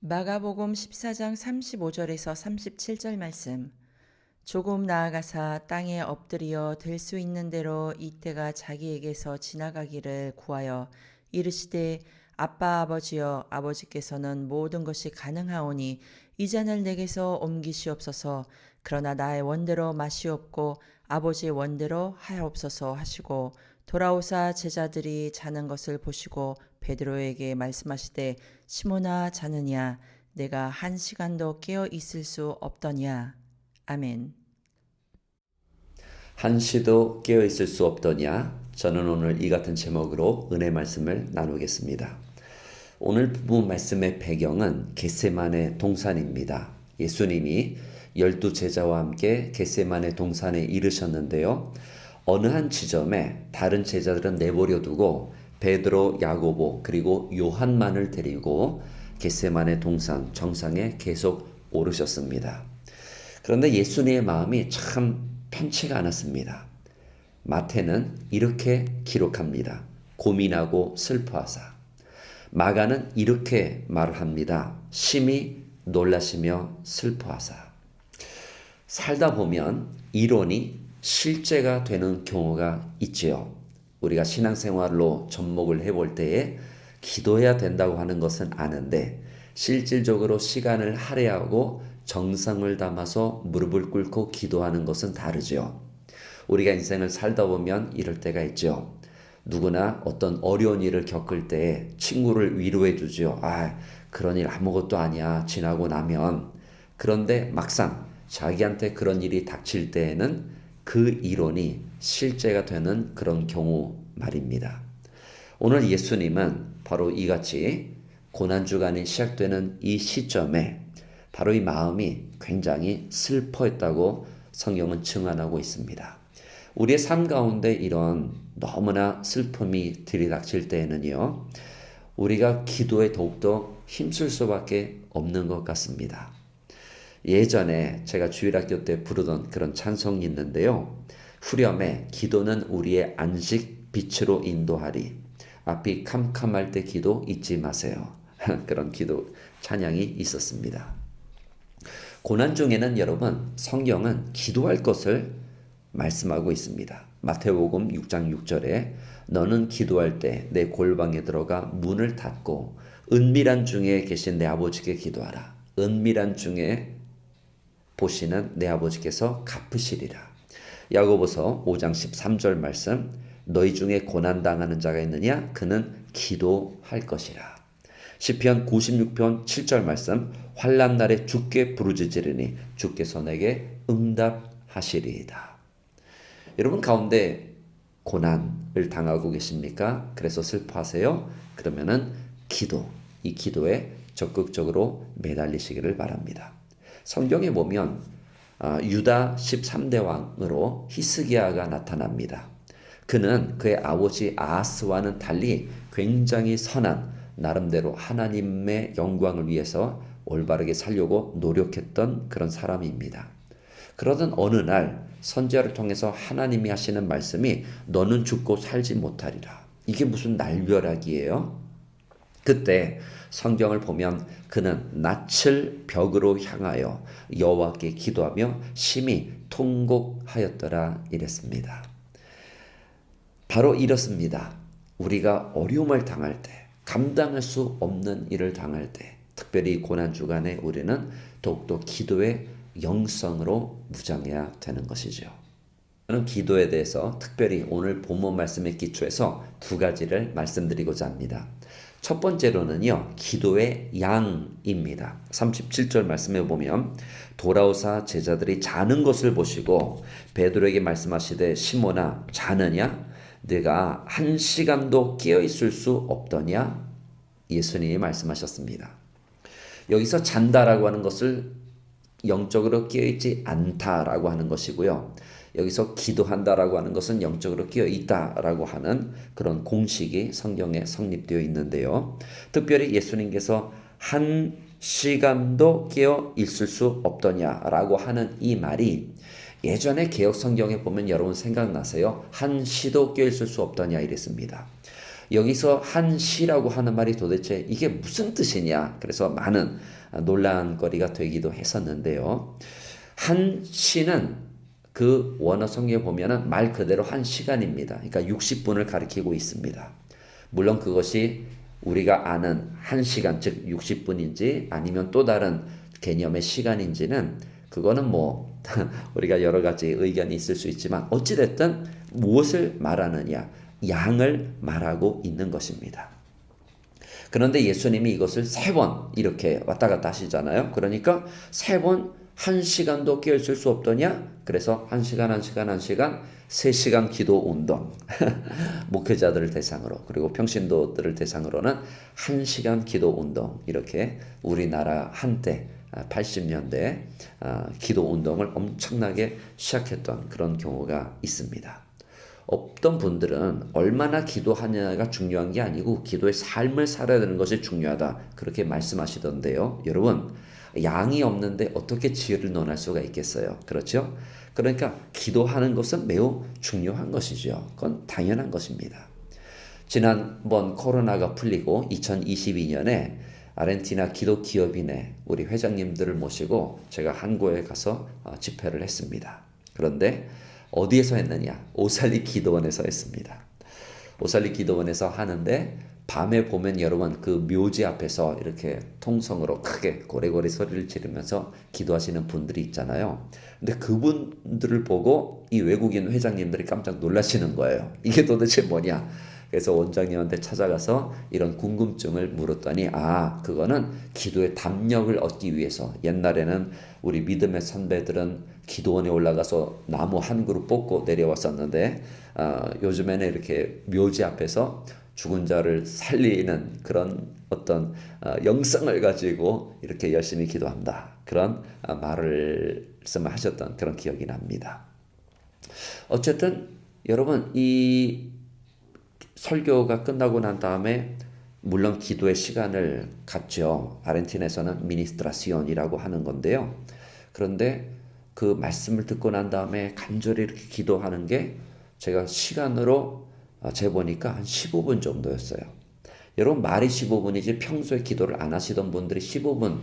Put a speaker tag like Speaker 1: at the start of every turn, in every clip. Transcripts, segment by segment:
Speaker 1: 마가복음 14장 35절에서 37절 말씀. 조금 나아가사 땅에 엎드리어 될 수 있는 대로 이때가 자기에게서 지나가기를 구하여 이르시되 아빠 아버지여 아버지께서는 모든 것이 가능하오니 이 잔을 내게서 옮기시옵소서. 그러나 나의 원대로 마시옵고 아버지의 원대로 하옵소서 하시고 돌아오사 제자들이 자는 것을 보시고 베드로에게 말씀하시되 시몬아 자느냐 내가 한 시간도 깨어 있을 수 없더냐. 아멘.
Speaker 2: 한시도 깨어 있을 수 없더냐. 저는 오늘 이 같은 제목으로 은혜 말씀을 나누겠습니다. 오늘 부분 말씀의 배경은 겟세마네 동산입니다. 예수님이 12제자와 함께 겟세마네 동산에 이르셨는데요. 어느 한 지점에 다른 제자들은 내버려 두고 베드로, 야고보 그리고 요한만을 데리고 겟세마네 동산 정상에 계속 오르셨습니다. 그런데 예수님의 마음이 참 편치가 않았습니다. 마태는 이렇게 기록합니다. 고민하고 슬퍼하사. 마가는 이렇게 말을 합니다. 심히 놀라시며 슬퍼하사. 살다 보면 이론이 실제가 되는 경우가 있지요. 우리가 신앙생활로 접목을 해볼 때에 기도해야 된다고 하는 것은 아는데 실질적으로 시간을 할애하고 정성을 담아서 무릎을 꿇고 기도하는 것은 다르죠. 우리가 인생을 살다 보면 이럴 때가 있죠. 누구나 어떤 어려운 일을 겪을 때 친구를 위로해 주죠. 그런 일 아무것도 아니야. 지나고 나면. 그런데 막상 자기한테 그런 일이 닥칠 때에는 그 이론이 실제가 되는 그런 경우 말입니다. 오늘 예수님은 바로 이같이 고난주간이 시작되는 이 시점에 바로 이 마음이 굉장히 슬퍼했다고 성경은 증언하고 있습니다. 우리의 삶 가운데 이런 너무나 슬픔이 들이닥칠 때에는요, 우리가 기도에 더욱더 힘쓸 수밖에 없는 것 같습니다. 예전에 제가 주일학교 때 부르던 그런 찬송이 있는데요. 후렴에 기도는 우리의 안식 빛으로 인도하리. 앞이 캄캄할 때 기도 잊지 마세요. 그런 기도 찬양이 있었습니다. 고난 중에는 여러분 성경은 기도할 것을 말씀하고 있습니다. 마태복음 6장 6절에 너는 기도할 때 내 골방에 들어가 문을 닫고 은밀한 중에 계신 내 아버지께 기도하라. 은밀한 중에 보시는 내 아버지께서 갚으시리라. 야고보서 5장 13절 말씀 너희 중에 고난당하는 자가 있느냐? 그는 기도할 것이라. 시편 96편 7절 말씀 환난 날에 주께 부르짖으리니 주께서 내게 응답하시리이다. 여러분 가운데 고난을 당하고 계십니까? 그래서 슬퍼하세요? 그러면은 이 기도에 적극적으로 매달리시기를 바랍니다. 성경에 보면 유다 13대 왕으로 히스기야가 나타납니다. 그는 그의 아버지 아하스와는 달리 굉장히 선한 나름대로 하나님의 영광을 위해서 올바르게 살려고 노력했던 그런 사람입니다. 그러던 어느 날 선지자를 통해서 하나님이 하시는 말씀이 너는 죽고 살지 못하리라. 이게 무슨 날벼락이에요? 그때 성경을 보면 그는 낯을 벽으로 향하여 여호와께 기도하며 심히 통곡하였더라 이랬습니다. 바로 이렇습니다. 우리가 어려움을 당할 때, 감당할 수 없는 일을 당할 때, 특별히 고난주간에 우리는 더욱더 기도의 영성으로 무장해야 되는 것이죠. 저는 기도에 대해서 특별히 오늘 본문 말씀에 기초해서 두 가지를 말씀드리고자 합니다. 첫 번째로는요, 기도의 양입니다. 37절 말씀에 보면 돌아오사 제자들이 자는 것을 보시고 베드로에게 말씀하시되 시몬아 자느냐? 네가 한 시간도 깨어 있을 수 없더냐? 예수님이 말씀하셨습니다. 여기서 잔다라고 하는 것을 영적으로 깨어있지 않다라고 하는 것이고요. 여기서 기도한다라고 하는 것은 영적으로 깨어있다라고 하는 그런 공식이 성경에 성립되어 있는데요. 특별히 예수님께서 한 시간도 깨어 있을 수 없더냐라고 하는 이 말이 예전에 개혁 성경에 보면 여러분 생각나세요? 한 시도 깨어 있을 수 없더냐 이랬습니다. 여기서 한시라고 하는 말이 도대체 이게 무슨 뜻이냐? 그래서 많은 논란거리가 되기도 했었는데요. 한시는 그 원어 성경에 보면은 말 그대로 한 시간입니다. 그러니까 60분을 가리키고 있습니다. 물론 그것이 우리가 아는 한 시간, 즉 60분인지 아니면 또 다른 개념의 시간인지는 그거는 뭐 우리가 여러 가지 의견이 있을 수 있지만 어찌됐든 무엇을 말하느냐, 양을 말하고 있는 것입니다. 그런데 예수님이 이것을 3번 이렇게 왔다 갔다 하시잖아요. 그러니까 3번 1시간도 깨어있을 수 없더냐? 그래서 1시간, 3시간 기도 운동. 목회자들을 대상으로, 그리고 평신도들을 대상으로는 1시간 기도 운동. 이렇게 우리나라 한때 80년대 기도 운동을 엄청나게 시작했던 그런 경우가 있습니다. 어떤 분들은 얼마나 기도하느냐가 중요한 게 아니고 기도의 삶을 살아야 되는 것이 중요하다. 그렇게 말씀하시던데요. 여러분, 양이 없는데 어떻게 지혜를 논할 수가 있겠어요? 그렇죠? 그러니까 기도하는 것은 매우 중요한 것이죠. 그건 당연한 것입니다. 지난번 코로나가 풀리고 2022년에 아르헨티나 기도 기업인회 우리 회장님들을 모시고 제가 한국에 가서 집회를 했습니다. 그런데 어디에서 했느냐? 오살리 기도원에서 했습니다. 오살리 기도원에서 하는데 밤에 보면 여러분 그 묘지 앞에서 이렇게 통성으로 크게 고래고래 소리를 지르면서 기도하시는 분들이 있잖아요. 근데 그분들을 보고 이 외국인 회장님들이 깜짝 놀라시는 거예요. 이게 도대체 뭐냐? 그래서 원장님한테 찾아가서 이런 궁금증을 물었더니 그거는 기도의 담력을 얻기 위해서 옛날에는 우리 믿음의 선배들은 기도원에 올라가서 나무 한 그루 뽑고 내려왔었는데 요즘에는 이렇게 묘지 앞에서 죽은 자를 살리는 그런 어떤 영성을 가지고 이렇게 열심히 기도한다. 그런 말씀을 하셨던 그런 기억이 납니다. 어쨌든 여러분 이 설교가 끝나고 난 다음에 물론 기도의 시간을 갖죠. 아르헨티나에서는 미니스트라시온이라고 하는 건데요. 그런데 그 말씀을 듣고 난 다음에 간절히 이렇게 기도하는 게 제가 시간으로 재보니까 한 15분 정도였어요. 여러분 말이 15분이지 평소에 기도를 안 하시던 분들이 15분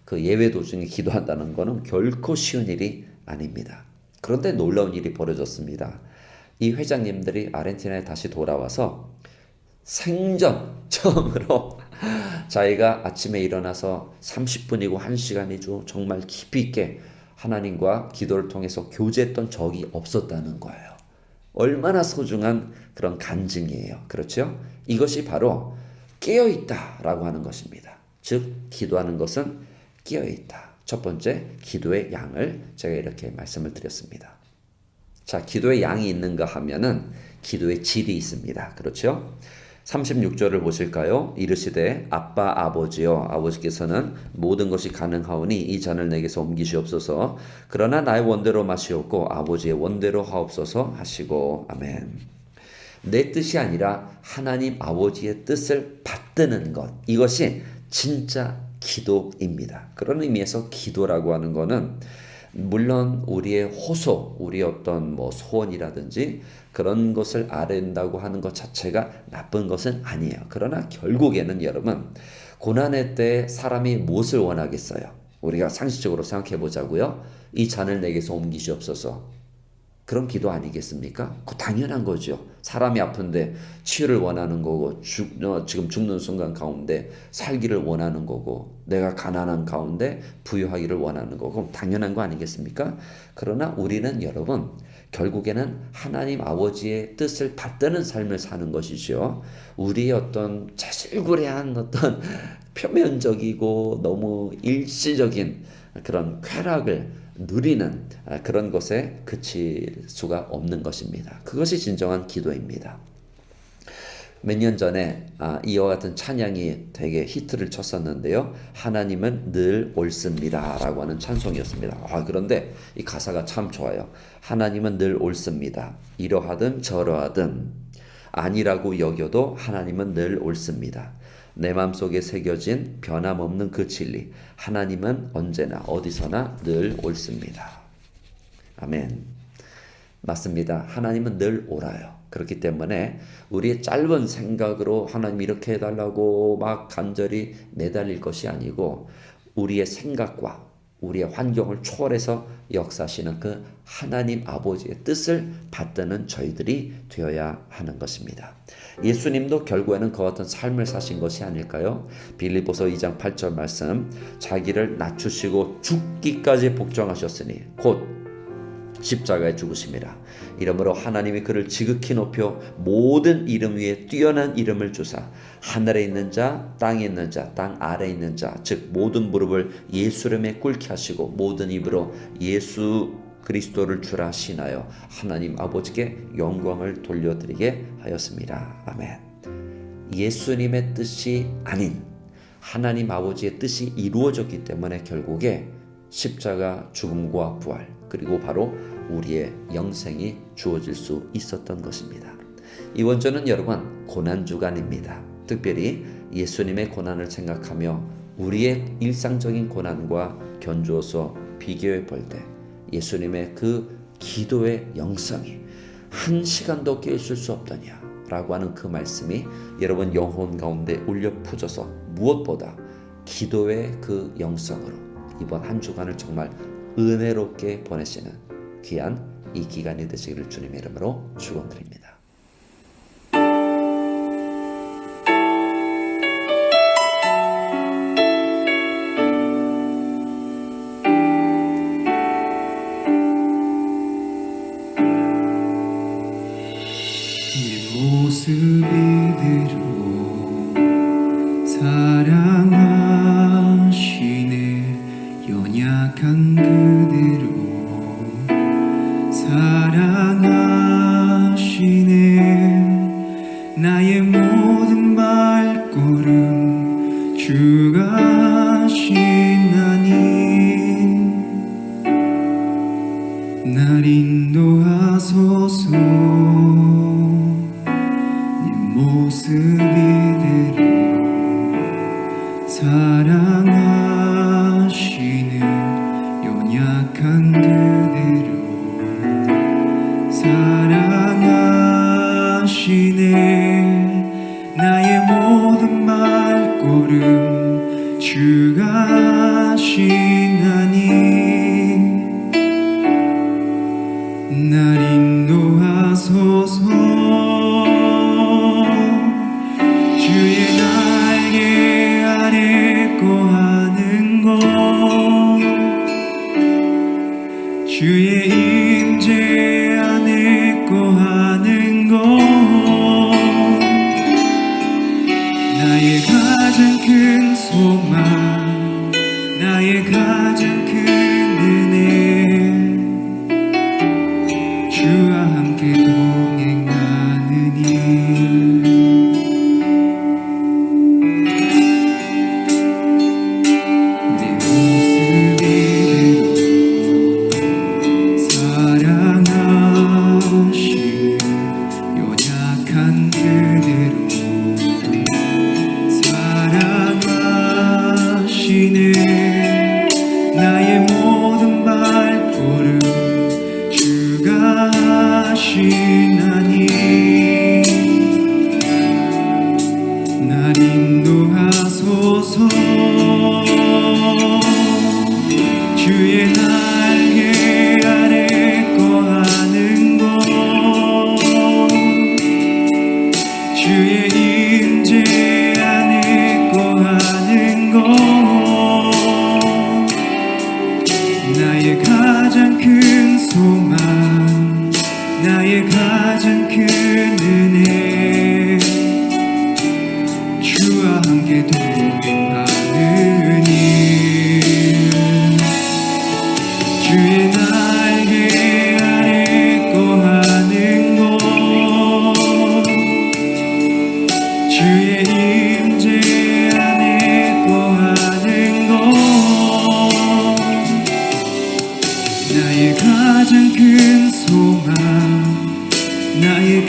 Speaker 2: 그 예외 도중에 기도한다는 거는 결코 쉬운 일이 아닙니다. 그런데 놀라운 일이 벌어졌습니다. 이 회장님들이 아르헨티나에 다시 돌아와서 생전 처음으로 자기가 아침에 일어나서 30분이고 1시간이죠. 정말 깊이 있게 하나님과 기도를 통해서 교제했던 적이 없었다는 거예요. 얼마나 소중한 그런 간증이에요. 그렇죠? 이것이 바로 깨어있다라고 하는 것입니다. 즉 기도하는 것은 깨어있다. 첫 번째 기도의 양을 제가 이렇게 말씀을 드렸습니다. 자, 기도의 양이 있는가 하면은 기도의 질이 있습니다. 그렇죠? 36절을 보실까요? 이르시되 아빠 아버지여 아버지께서는 모든 것이 가능하오니 이 잔을 내게서 옮기시옵소서. 그러나 나의 원대로 마시옵고 아버지의 원대로 하옵소서 하시고 아멘. 내 뜻이 아니라 하나님 아버지의 뜻을 받드는 것, 이것이 진짜 기도입니다. 그런 의미에서 기도라고 하는 거는 물론 우리의 호소, 우리의 어떤 소원이라든지 그런 것을 아랜다고 하는 것 자체가 나쁜 것은 아니에요. 그러나 결국에는 여러분 고난의 때 사람이 무엇을 원하겠어요? 우리가 상식적으로 생각해 보자고요. 이 잔을 내게서 옮기시옵소서. 그런 기도 아니겠습니까? 그 당연한 거죠. 사람이 아픈데 치유를 원하는 거고 지금 죽는 순간 가운데 살기를 원하는 거고 내가 가난한 가운데 부유하기를 원하는 거고 당연한 거 아니겠습니까? 그러나 우리는 여러분 결국에는 하나님 아버지의 뜻을 받드는 삶을 사는 것이죠. 우리의 어떤 자질구레한 어떤 표면적이고 너무 일시적인 그런 쾌락을 누리는 그런 것에 그칠 수가 없는 것입니다. 그것이 진정한 기도입니다. 몇 년 전에 이와 같은 찬양이 되게 히트를 쳤었는데요. 하나님은 늘 옳습니다 라고 하는 찬송이었습니다. 그런데 이 가사가 참 좋아요. 하나님은 늘 옳습니다. 이러하든 저러하든 아니라고 여겨도 하나님은 늘 옳습니다. 내 마음속에 새겨진 변함없는 그 진리, 하나님은 언제나 어디서나 늘 옳습니다. 아멘. 맞습니다. 하나님은 늘 옳아요. 그렇기 때문에 우리의 짧은 생각으로 하나님 이렇게 해달라고 막 간절히 매달릴 것이 아니고 우리의 생각과 우리의 환경을 초월해서 역사하시는 그 하나님 아버지의 뜻을 받드는 저희들이 되어야 하는 것입니다. 예수님도 결국에는 그와 같은 삶을 사신 것이 아닐까요? 빌립보서 2장 8절 말씀, 자기를 낮추시고 죽기까지 복종하셨으니 곧 십자가에 죽으심이라. 이러므로 하나님이 그를 지극히 높여 모든 이름 위에 뛰어난 이름을 주사 하늘에 있는 자, 땅에 있는 자, 땅 아래에 있는 자, 즉 모든 무릎을 예수 이름에 꿇게 하시고 모든 입으로 예수 그리스도를 주라 신하여 하나님 아버지께 영광을 돌려드리게 하였습니다. 아멘. 예수님의 뜻이 아닌 하나님 아버지의 뜻이 이루어졌기 때문에 결국에 십자가 죽음과 부활 그리고 바로 우리의 영생이 주어질 수 있었던 것입니다. 이번 주는 여러분 고난주간입니다. 특별히 예수님의 고난을 생각하며 우리의 일상적인 고난과 견주어서 비교해 볼 때 예수님의 그 기도의 영성이 한 시간도 깨있을 수 없더냐 라고 하는 그 말씀이 여러분 영혼 가운데 울려 퍼져서 무엇보다 기도의 그 영성으로 이번 한 주간을 정말 은혜롭게 보내시는 귀한 이 기간이 되시기를 주님의 이름으로 축원드립니다.
Speaker 3: 모습 이대로 사랑하시네 연약한 그대로 사랑하시네 나의 모든 발걸음 주가 신나니 날 인도하소서 모습 이대로 사랑하시는 연약한 그대로 사랑하시네 나의 모든 발걸음 주가 신나니 날 인도하소서 주의 날개 아래 거하는 것 주의 임재 안에 거하는 것 나의 가장 큰 소망 나의 가장 큰 은혜 주와 함께 동행하는 일 나의 모든 발걸음 주가 하시나니 날 인도하소서 주의 날개 아래 거하는 것 주의 임재 안에 거하는 것 나의 가장 큰 소망 나의 가장 큰 은혜 주와 함께 동행하는 일 주의 날개 아래 거하는 것 주의 임재 안에 거하는 것 나의 가장 큰 소망 나의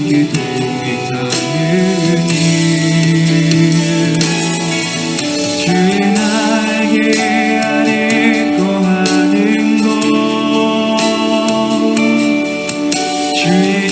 Speaker 3: 기도이 가느니 주의 날개 아래 거하는 것 주의